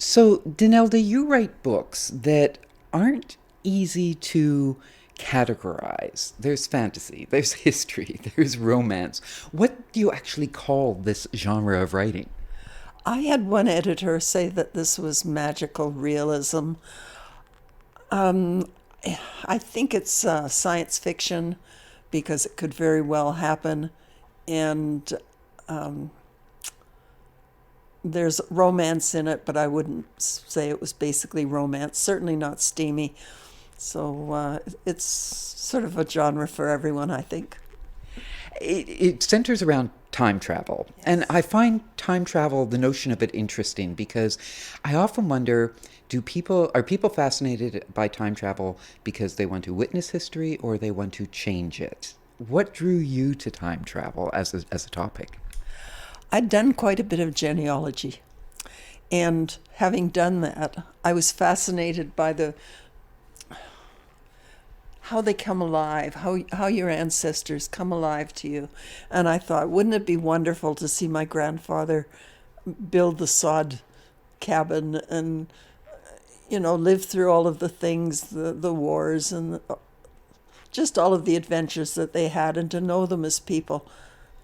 So, Denelda, you write books that aren't easy to categorize. There's fantasy, there's history, there's romance. What do you actually call this genre of writing? I had one editor say that this was magical realism. I think it's science fiction because it could very well happen. And there's romance in it, but I wouldn't say it was basically romance, certainly not steamy. So it's sort of a genre for everyone, I think. It centers around time travel. And Yes. I find time travel, the notion of it interesting because I often wonder, are people fascinated by time travel because they want to witness history or they want to change it? What drew you to time travel as a topic? I'd done quite a bit of genealogy. And having done that, I was fascinated by the how they come alive, how your ancestors come alive to you. And I thought, wouldn't it be wonderful to see my grandfather build the sod cabin and live through all of the things, the wars and just all of the adventures that they had, and to know them as people.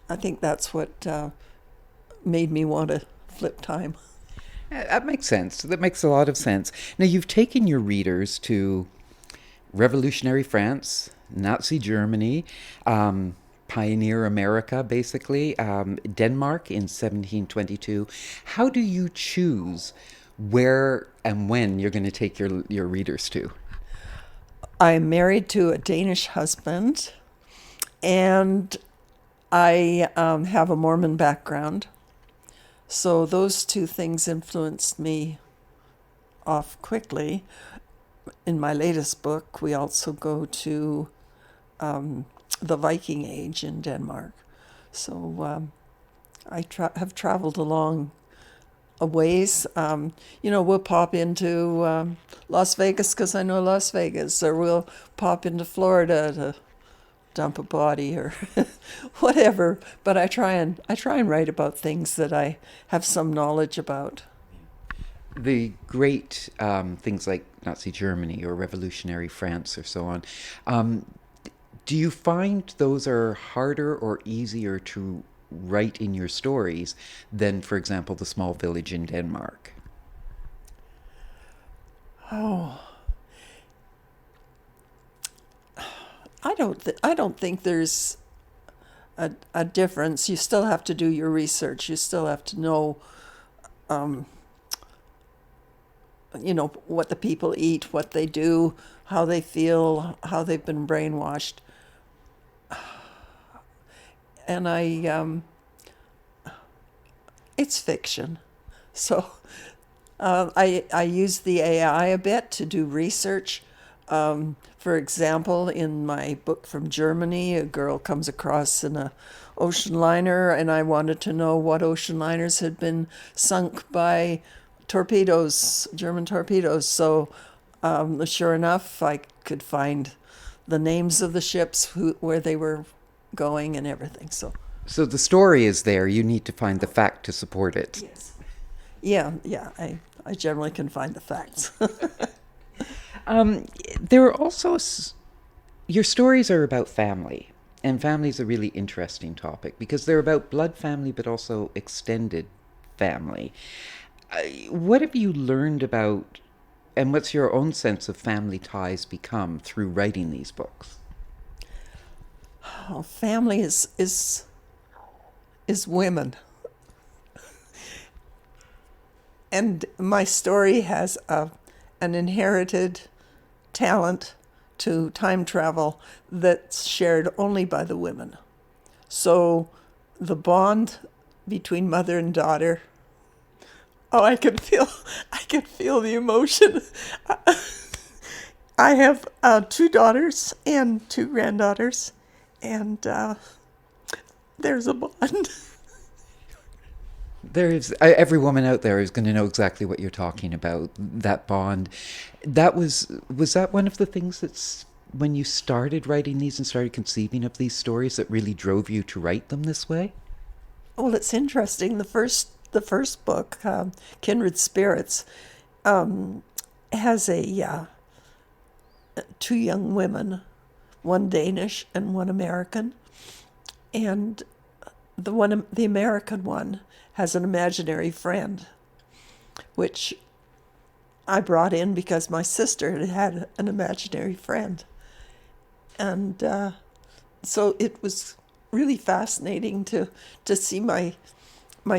I think that's what made me want to flip time. That makes sense. That makes a lot of sense. Now, you've taken your readers to Revolutionary France, Nazi Germany, pioneer America, basically, Denmark in 1722. How do you choose where and when you're going to take your readers to? I'm married to a Danish husband, and I have a Mormon background. So those two things influenced me off quickly. In my latest book, we also go to the Viking Age in Denmark. So have traveled along a ways. We'll pop into Las Vegas because I know Las Vegas, or we'll pop into Florida to dump a body or whatever. But I try and write about things that I have some knowledge about. The great things like Nazi Germany or Revolutionary France or so on. Um, do you find those are harder or easier to write in your stories than, for example, the small village in Denmark? Oh, I don't think there's a difference. You still have to do your research. You still have to know what the people eat, what they do, how they feel, how they've been brainwashed. And it's fiction. So I use the AI a bit to do research. For example, in my book from Germany, a girl comes across in a ocean liner, and I wanted to know what ocean liners had been sunk by torpedoes, German torpedoes. So sure enough, I could find the names of the ships, where they were going, and everything. So So the story is there. You need to find the fact to support it. yes, yeah, yeah. I generally can find the facts. Um, there are also your stories are about family, and family is a really interesting topic because they're about blood family, but also extended family. What have you learned about, and what's your own sense of family ties become through writing these books? Oh, family is women, and my story has an inherited talent to time travel that's shared only by the women. So the bond between mother and daughter. Oh, I can feel the emotion. I have two daughters and two granddaughters, and there's a bond. There's every woman out there is going to know exactly what you're talking about. That bond, was that one of the things that's when you started writing these and started conceiving of these stories that really drove you to write them this way? Well, it's interesting. the first book, Kindred Spirits, has a two young women, one Danish and one American, and the American one has an imaginary friend, which I brought in because my sister had an imaginary friend, and so it was really fascinating to see my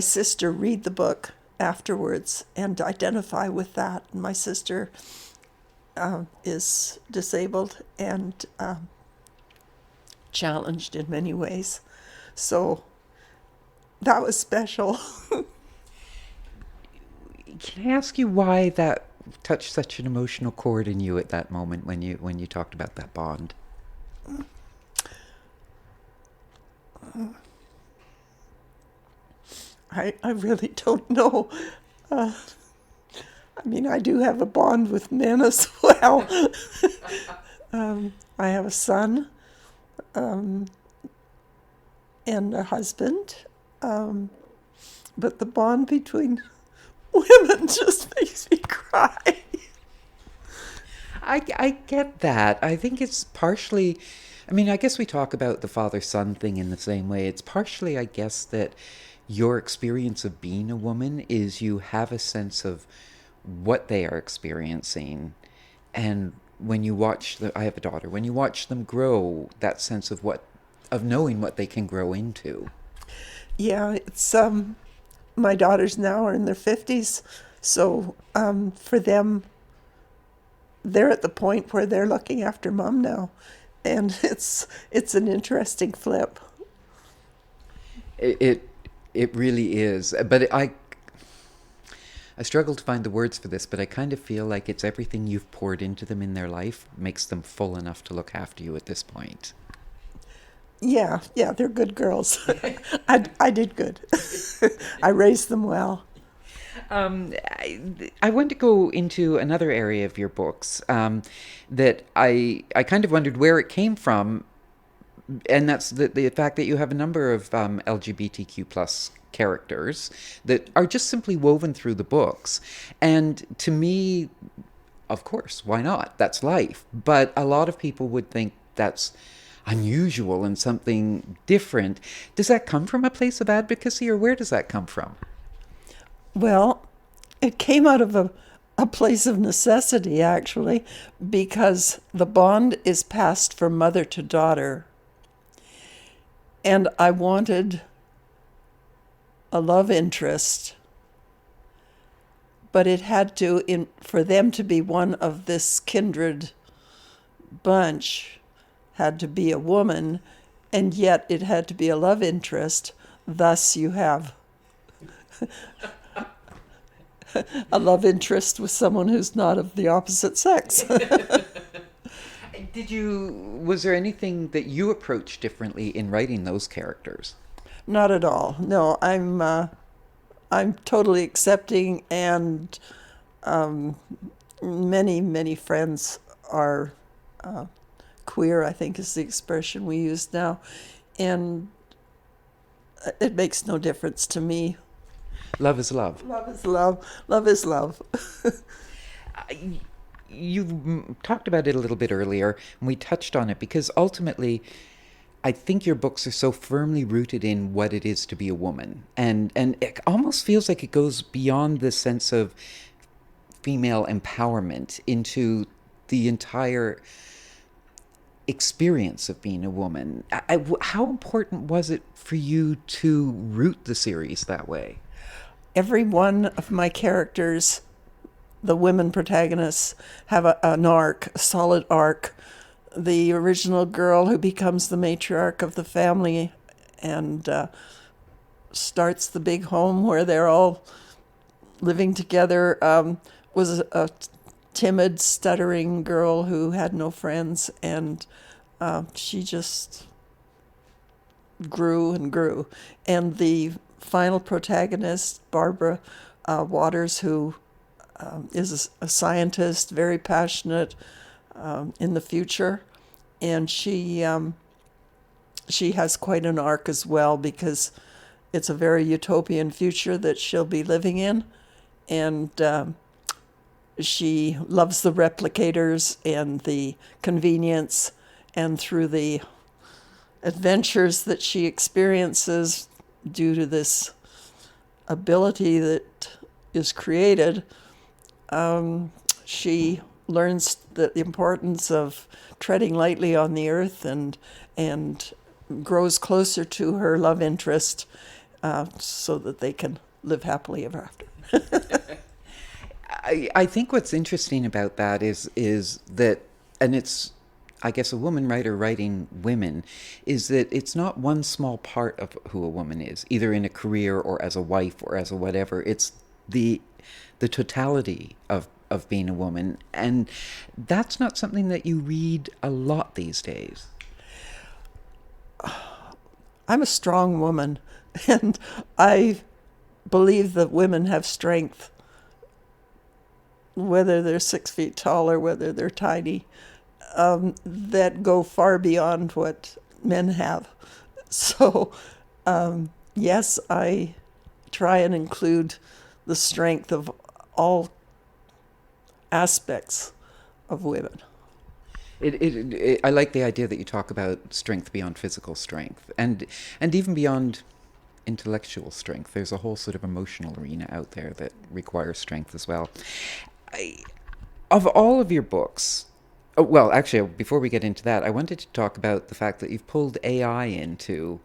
sister read the book afterwards and identify with that. And my sister is disabled and challenged in many ways. So that was special. Can I ask you why that touched such an emotional chord in you at that moment when you talked about that bond? I really don't know. I mean, I do have a bond with men as well. I have a son and a husband, but the bond between women just makes me cry. I get that. I think it's partially, I mean, I guess we talk about the father-son thing in the same way. It's partially, I guess, that your experience of being a woman is you have a sense of what they are experiencing. And when you watch I have a daughter, when you watch them grow, that sense of knowing what they can grow into. Yeah, it's, my daughters now are in their 50s, so for them, they're at the point where they're looking after mom now, and it's an interesting flip. It really is. But I struggle to find the words for this, but I kind of feel like it's everything you've poured into them in their life makes them full enough to look after you at this point. Yeah, they're good girls. I did good. I raised them well. I want to go into another area of your books that I kind of wondered where it came from, and that's the fact that you have a number of LGBTQ plus characters that are just simply woven through the books. And to me, of course, why not? That's life. But a lot of people would think that's unusual and something different. Does that come from a place of advocacy, or where does that come from? Well, it came out of a place of necessity, actually, because the bond is passed from mother to daughter. And I wanted a love interest, but it had to, for them to be one of this kindred bunch, had to be a woman, and yet it had to be a love interest. Thus, you have a love interest with someone who's not of the opposite sex. Was there anything that you approached differently in writing those characters? Not at all. No, I'm totally accepting, and many friends are queer, I think is the expression we use now, and it makes no difference to me. Love is love. Love is love. Love is love. You talked about it a little bit earlier, and we touched on it, because ultimately I think your books are so firmly rooted in what it is to be a woman. And it almost feels like it goes beyond the sense of female empowerment into the entire experience of being a woman. How important was it for you to root the series that way? Every one of my characters, the women protagonists, have an arc, a solid arc. The original girl who becomes the matriarch of the family and starts the big home where they're all living together was a timid, stuttering girl who had no friends, and she just grew and grew. And the final protagonist, Barbara Waters, who is a scientist, very passionate in the future, and she has quite an arc as well, because it's a very utopian future that she'll be living in, and she loves the replicators and the convenience, and through the adventures that she experiences due to this ability that is created, she learns the importance of treading lightly on the earth, and grows closer to her love interest, so that they can live happily ever after. I think what's interesting about that is that, and it's, I guess, a woman writer writing women, is that it's not one small part of who a woman is, either in a career or as a wife or as a whatever. It's the totality of being a woman, and that's not something that you read a lot these days. I'm a strong woman, and I believe that women have strength, whether they're 6 feet tall or whether they're tiny, that go far beyond what men have. So, yes, I try and include the strength of all aspects of women. I like the idea that you talk about strength beyond physical strength, and even beyond intellectual strength. There's a whole sort of emotional arena out there that requires strength as well. Of all of your books, oh, well, actually, before we get into that, I wanted to talk about the fact that you've pulled AI into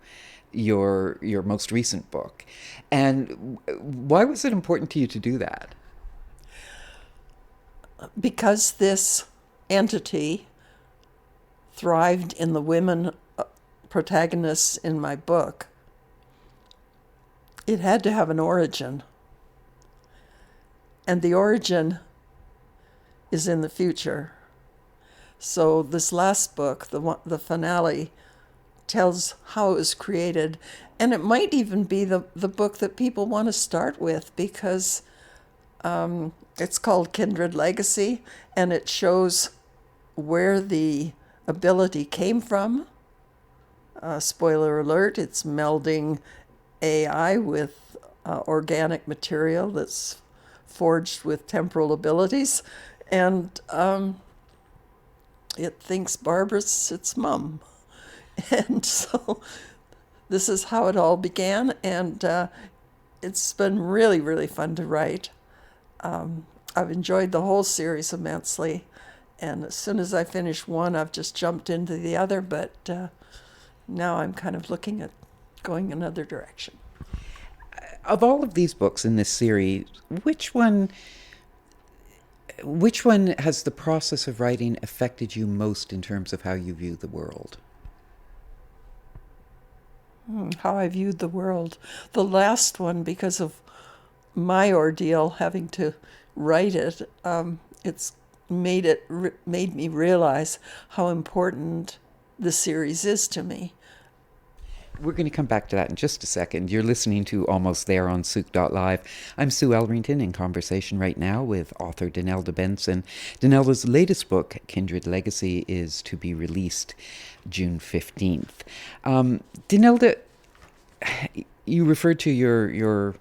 your most recent book, and why was it important to you to do that? Because this entity thrived in the women protagonists in my book, it had to have an origin. And the origin is in the future. So this last book, the finale, tells how it was created. And it might even be the book that people want to start with, because it's called Kindred Legacy, and it shows where the ability came from. Spoiler alert, it's melding AI with organic material that's forged with temporal abilities, and it thinks Barbara's its mum. And so this is how it all began, and it's been really, really fun to write. I've enjoyed the whole series immensely, and as soon as I finish one, I've just jumped into the other, but now I'm kind of looking at going another direction. Of all of these books in this series, which one has the process of writing affected you most in terms of how you view the world? How I viewed the world. The last one, because of my ordeal having to write it, it's made me realize how important the series is to me. We're going to come back to that in just a second. You're listening to Almost There on Sooke.live. I'm Sue Elrington, in conversation right now with author Denelda Bendsen. Denelda's latest book, Kindred Legacy, is to be released June 15th. Denelda, you referred to your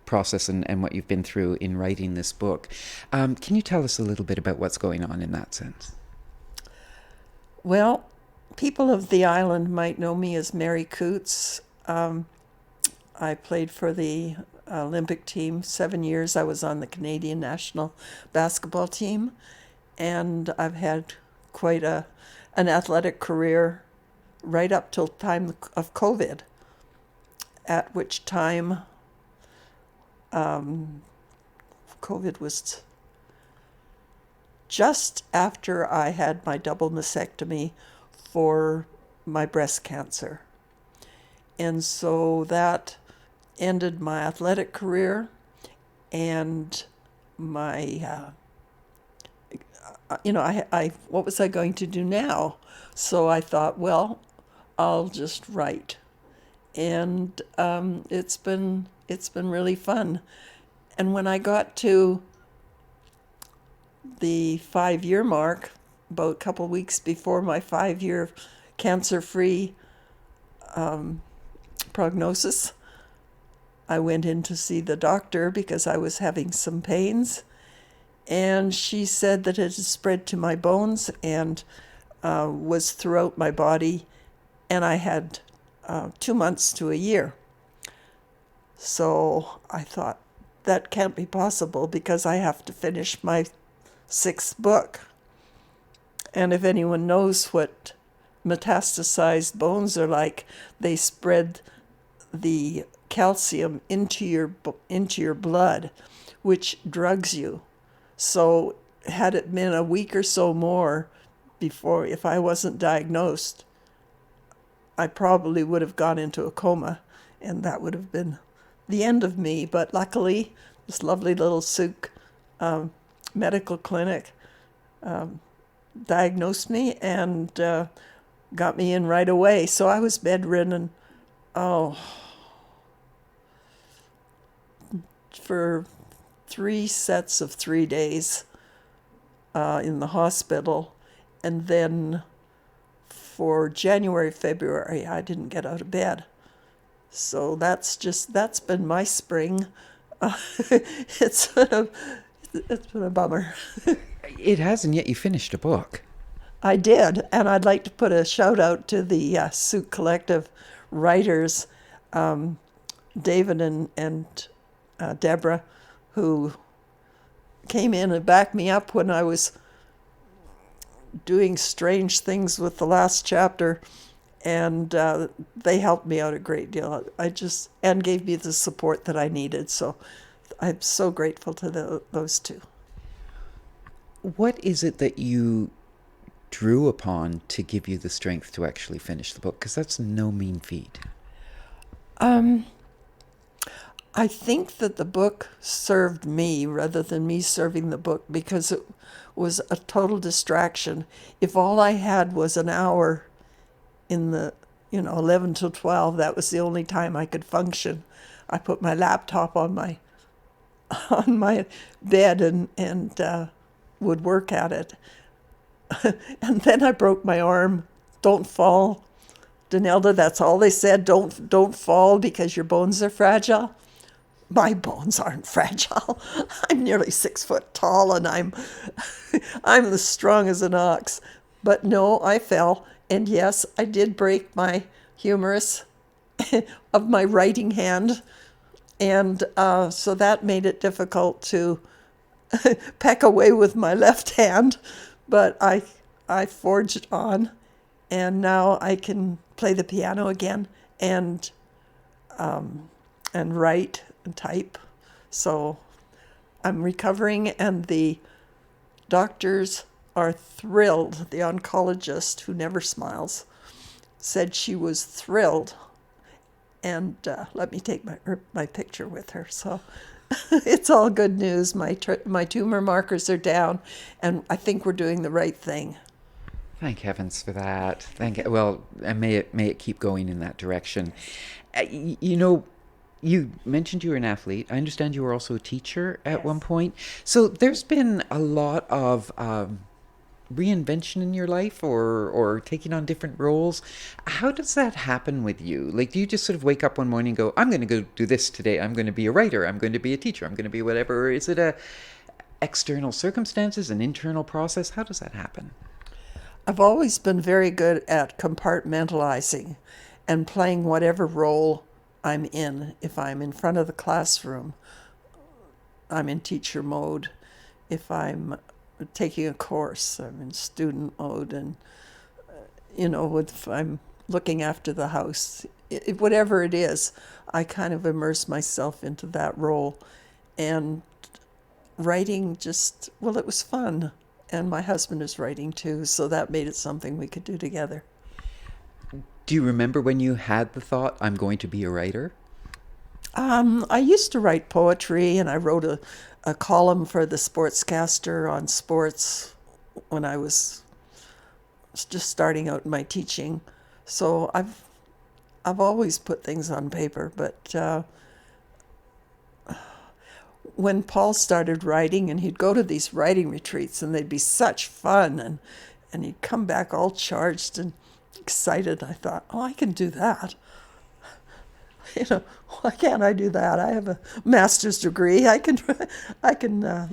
process and what you've been through in writing this book. Can you tell us a little bit about what's going on in that sense? Well, people of the island might know me as Mary Coots. I played for the Olympic team 7 years. I was on the Canadian national basketball team, and I've had quite an athletic career right up till time of COVID, at which time COVID was just after I had my double mastectomy for my breast cancer. And so that ended my athletic career and my, I what was I going to do now? So I thought, well, I'll just write. And it's been really fun. And when I got to the 5-year mark, about a couple weeks before my 5-year cancer-free prognosis. I went in to see the doctor because I was having some pains, and she said that it had spread to my bones and was throughout my body, and I had 2 months to a year. So I thought, that can't be possible because I have to finish my 6th book. And if anyone knows what metastasized bones are like, they spread the calcium into your blood, which drugs you. So had it been a week or so more before, if I wasn't diagnosed, I probably would have gone into a coma, and that would have been the end of me. But luckily, this lovely little Sooke medical clinic diagnosed me and got me in right away. So I was bedridden, for 3 sets of 3 days in the hospital. And then for January, February, I didn't get out of bed. So that's been my spring. It's been a bummer. It has, and yet you finished a book. I did, and I'd like to put a shout out to the Sooke Collective writers, David and Deborah, who came in and backed me up when I was doing strange things with the last chapter, and they helped me out a great deal. And gave me the support that I needed. So I'm so grateful to those two. What is it that you drew upon to give you the strength to actually finish the book? Because that's no mean feat. I think that the book served me rather than me serving the book, because it was a total distraction. If all I had was an hour in the 11 till 12, that was the only time I could function. I put my laptop on my bed and would work at it. And then I broke my arm. Don't fall, Denelda. That's all they said. Don't fall because your bones are fragile. My bones aren't fragile. I'm nearly 6 foot tall, and I'm as strong as an ox. But no, I fell, and yes, I did break my humerus of my writing hand, and so that made it difficult to peck away with my left hand. But I forged on, and now I can play the piano again and write and type. So I'm recovering, and the doctors are thrilled. The oncologist, who never smiles, said she was thrilled, and let me take my picture with her. So it's all good news. My tumor markers are down, and I think we're doing the right thing. Thank heavens for that. Well, and may it keep going in that direction. You mentioned you were an athlete. I understand you were also a teacher at one point. So there's been a lot of reinvention in your life, or taking on different roles. How does that happen with you? Like, do you just sort of wake up one morning and go, I'm going to go do this today. I'm going to be a writer. I'm going to be a teacher. I'm going to be whatever. Or is it a external circumstances, an internal process? How does that happen? I've always been very good at compartmentalizing and playing whatever role I'm in. If I'm in front of the classroom, I'm in teacher mode. If I'm taking a course, I'm in student mode. And, if I'm looking after the house, whatever it is, I kind of immerse myself into that role. And writing it was fun. And my husband is writing too, so that made it something we could do together. Do you remember when you had the thought, I'm going to be a writer? I used to write poetry, and I wrote a column for the Sportscaster on sports when I was just starting out in my teaching. So I've always put things on paper, but when Paul started writing, and he'd go to these writing retreats, and they'd be such fun, and he'd come back all charged and excited, I thought, I can do that. why can't I do that? I have a master's degree. I can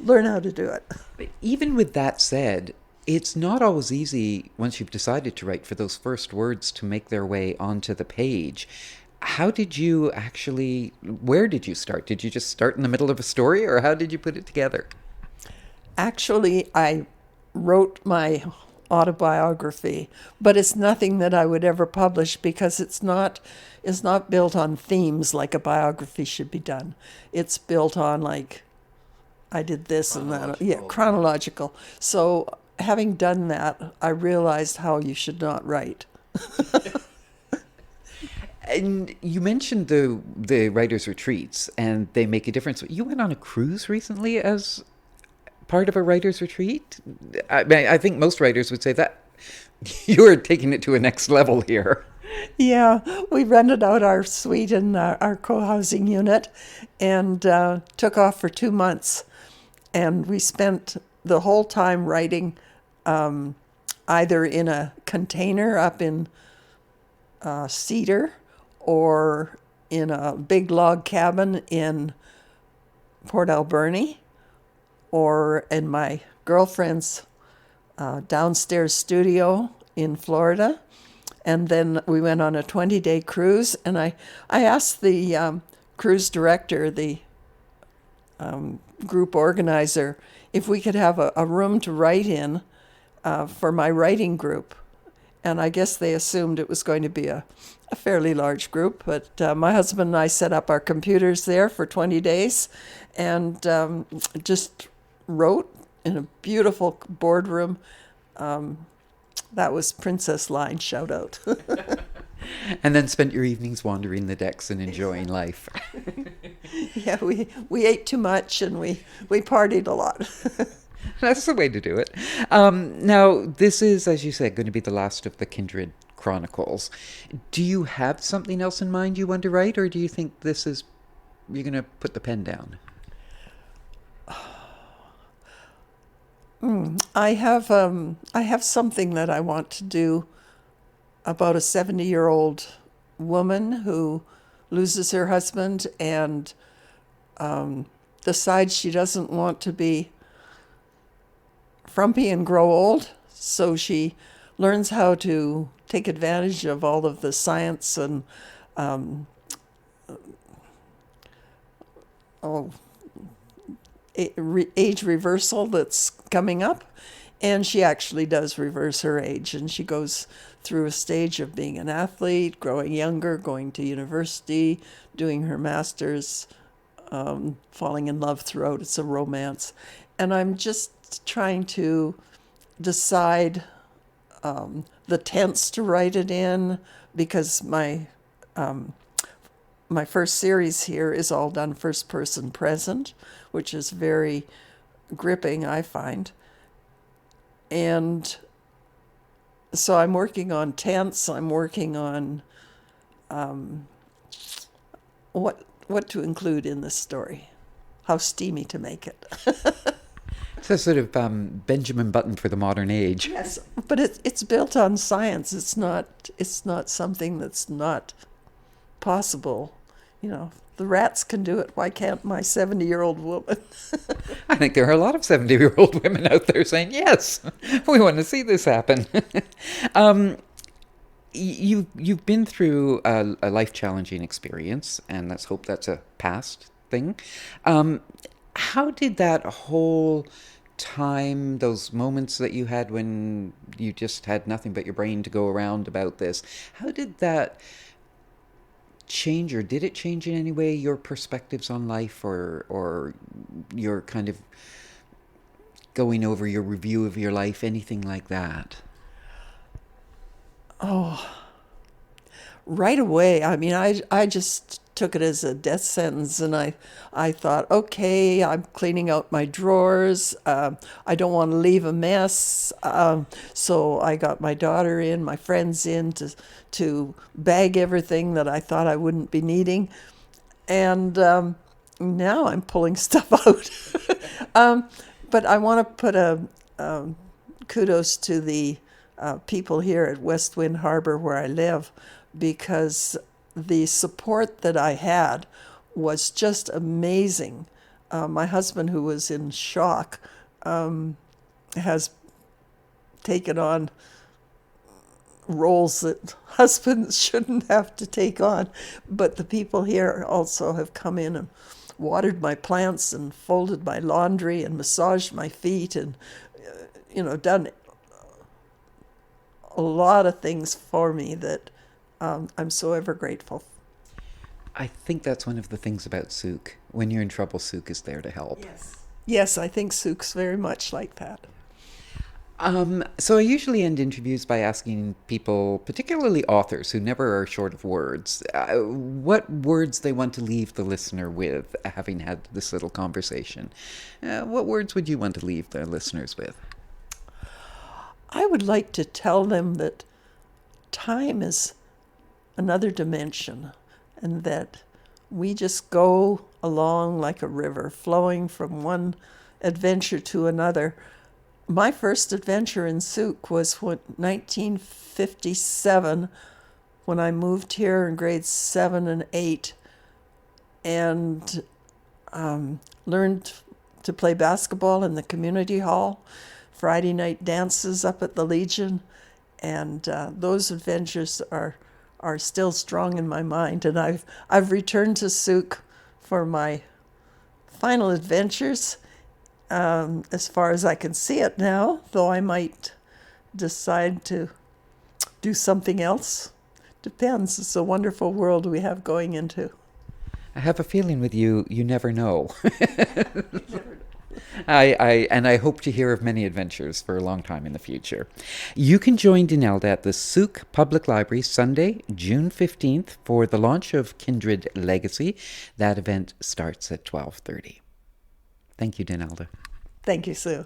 learn how to do it. But even with that said, it's not always easy once you've decided to write for those first words to make their way onto the page. How did you actually, where did you start? Did you just start in the middle of a story, or how did you put it together? Actually, I wrote my autobiography, but it's nothing that I would ever publish because it's not built on themes like a biography should be done. It's built on like I did this and that. Yeah, chronological. So having done that, I realized how you should not write. And you mentioned the writers' retreats, and they make a difference. You went on a cruise recently as part of a writer's retreat. I think most writers would say that you're taking it to a next level here. Yeah, we rented out our suite in our co-housing unit and took off for 2 months. And we spent the whole time writing either in a container up in Cedar or in a big log cabin in Port Alberni or in my girlfriend's downstairs studio in Florida. And then we went on a 20-day cruise, and I asked the cruise director, the group organizer, if we could have a room to write in for my writing group. And I guess they assumed it was going to be a fairly large group, but my husband and I set up our computers there for 20 days and just wrote in a beautiful boardroom. That was Princess Line, shout out. And then spent your evenings wandering the decks and enjoying life. Yeah, we ate too much and we partied a lot. That's the way to do it. Now, this is, as you said, going to be the last of the Kindred Chronicles. Do you have something else in mind you want to write, or do you think you're going to put the pen down? I have something that I want to do about a 70-year-old woman who loses her husband and decides she doesn't want to be frumpy and grow old, so she learns how to take advantage of all of the science and age reversal that's coming up, and she actually does reverse her age, and she goes through a stage of being an athlete, growing younger, going to university, doing her master's, falling in love throughout. It's a romance, and I'm just trying to decide the tense to write it in, because my first series here is all done first person present, which is very gripping, I find. And so I'm working on tense. I'm working on what to include in this story, how steamy to make it. It's a sort of Benjamin Button for the modern age. Yes, but it's built on science. It's not something that's not possible. The rats can do it. Why can't my 70-year-old woman? I think there are a lot of 70-year-old women out there saying, yes, we want to see this happen. You've been through a life-challenging experience, and let's hope that's a past thing. How did that whole time, those moments that you had when you just had nothing but your brain to go around about this, how did that change, or did it change in any way your perspectives on life, or your kind of going over your review of your life, anything like that? Oh, right away. I mean, I just took it as a death sentence, and I thought, okay, I'm cleaning out my drawers. I don't want to leave a mess. So I got my daughter in, my friends in to bag everything that I thought I wouldn't be needing. And now I'm pulling stuff out. But I want to put a kudos to the people here at West Wind Harbor where I live, because the support that I had was just amazing. My husband, who was in shock, has taken on roles that husbands shouldn't have to take on. But the people here also have come in and watered my plants and folded my laundry and massaged my feet and, done a lot of things for me that I'm so ever grateful. I think that's one of the things about Sooke. When you're in trouble, Sooke is there to help. Yes, I think Sooke's very much like that. So I usually end interviews by asking people, particularly authors who never are short of words, what words they want to leave the listener with, having had this little conversation. What words would you want to leave the listeners with? I would like to tell them that time is another dimension, and that we just go along like a river, flowing from one adventure to another. My first adventure in Sooke was 1957, when I moved here in grades 7 and 8, and learned to play basketball in the community hall, Friday night dances up at the Legion, and those adventures are still strong in my mind. And I've returned to Sooke for my final adventures, as far as I can see it now, though I might decide to do something else. Depends. It's a wonderful world we have going into. I have a feeling with you, you never know. I hope to hear of many adventures for a long time in the future. You can join Denelda at the Sooke Public Library Sunday, June 15th for the launch of Kindred Legacy. That event starts at 12:30. Thank you, Denelda. Thank you, Sue.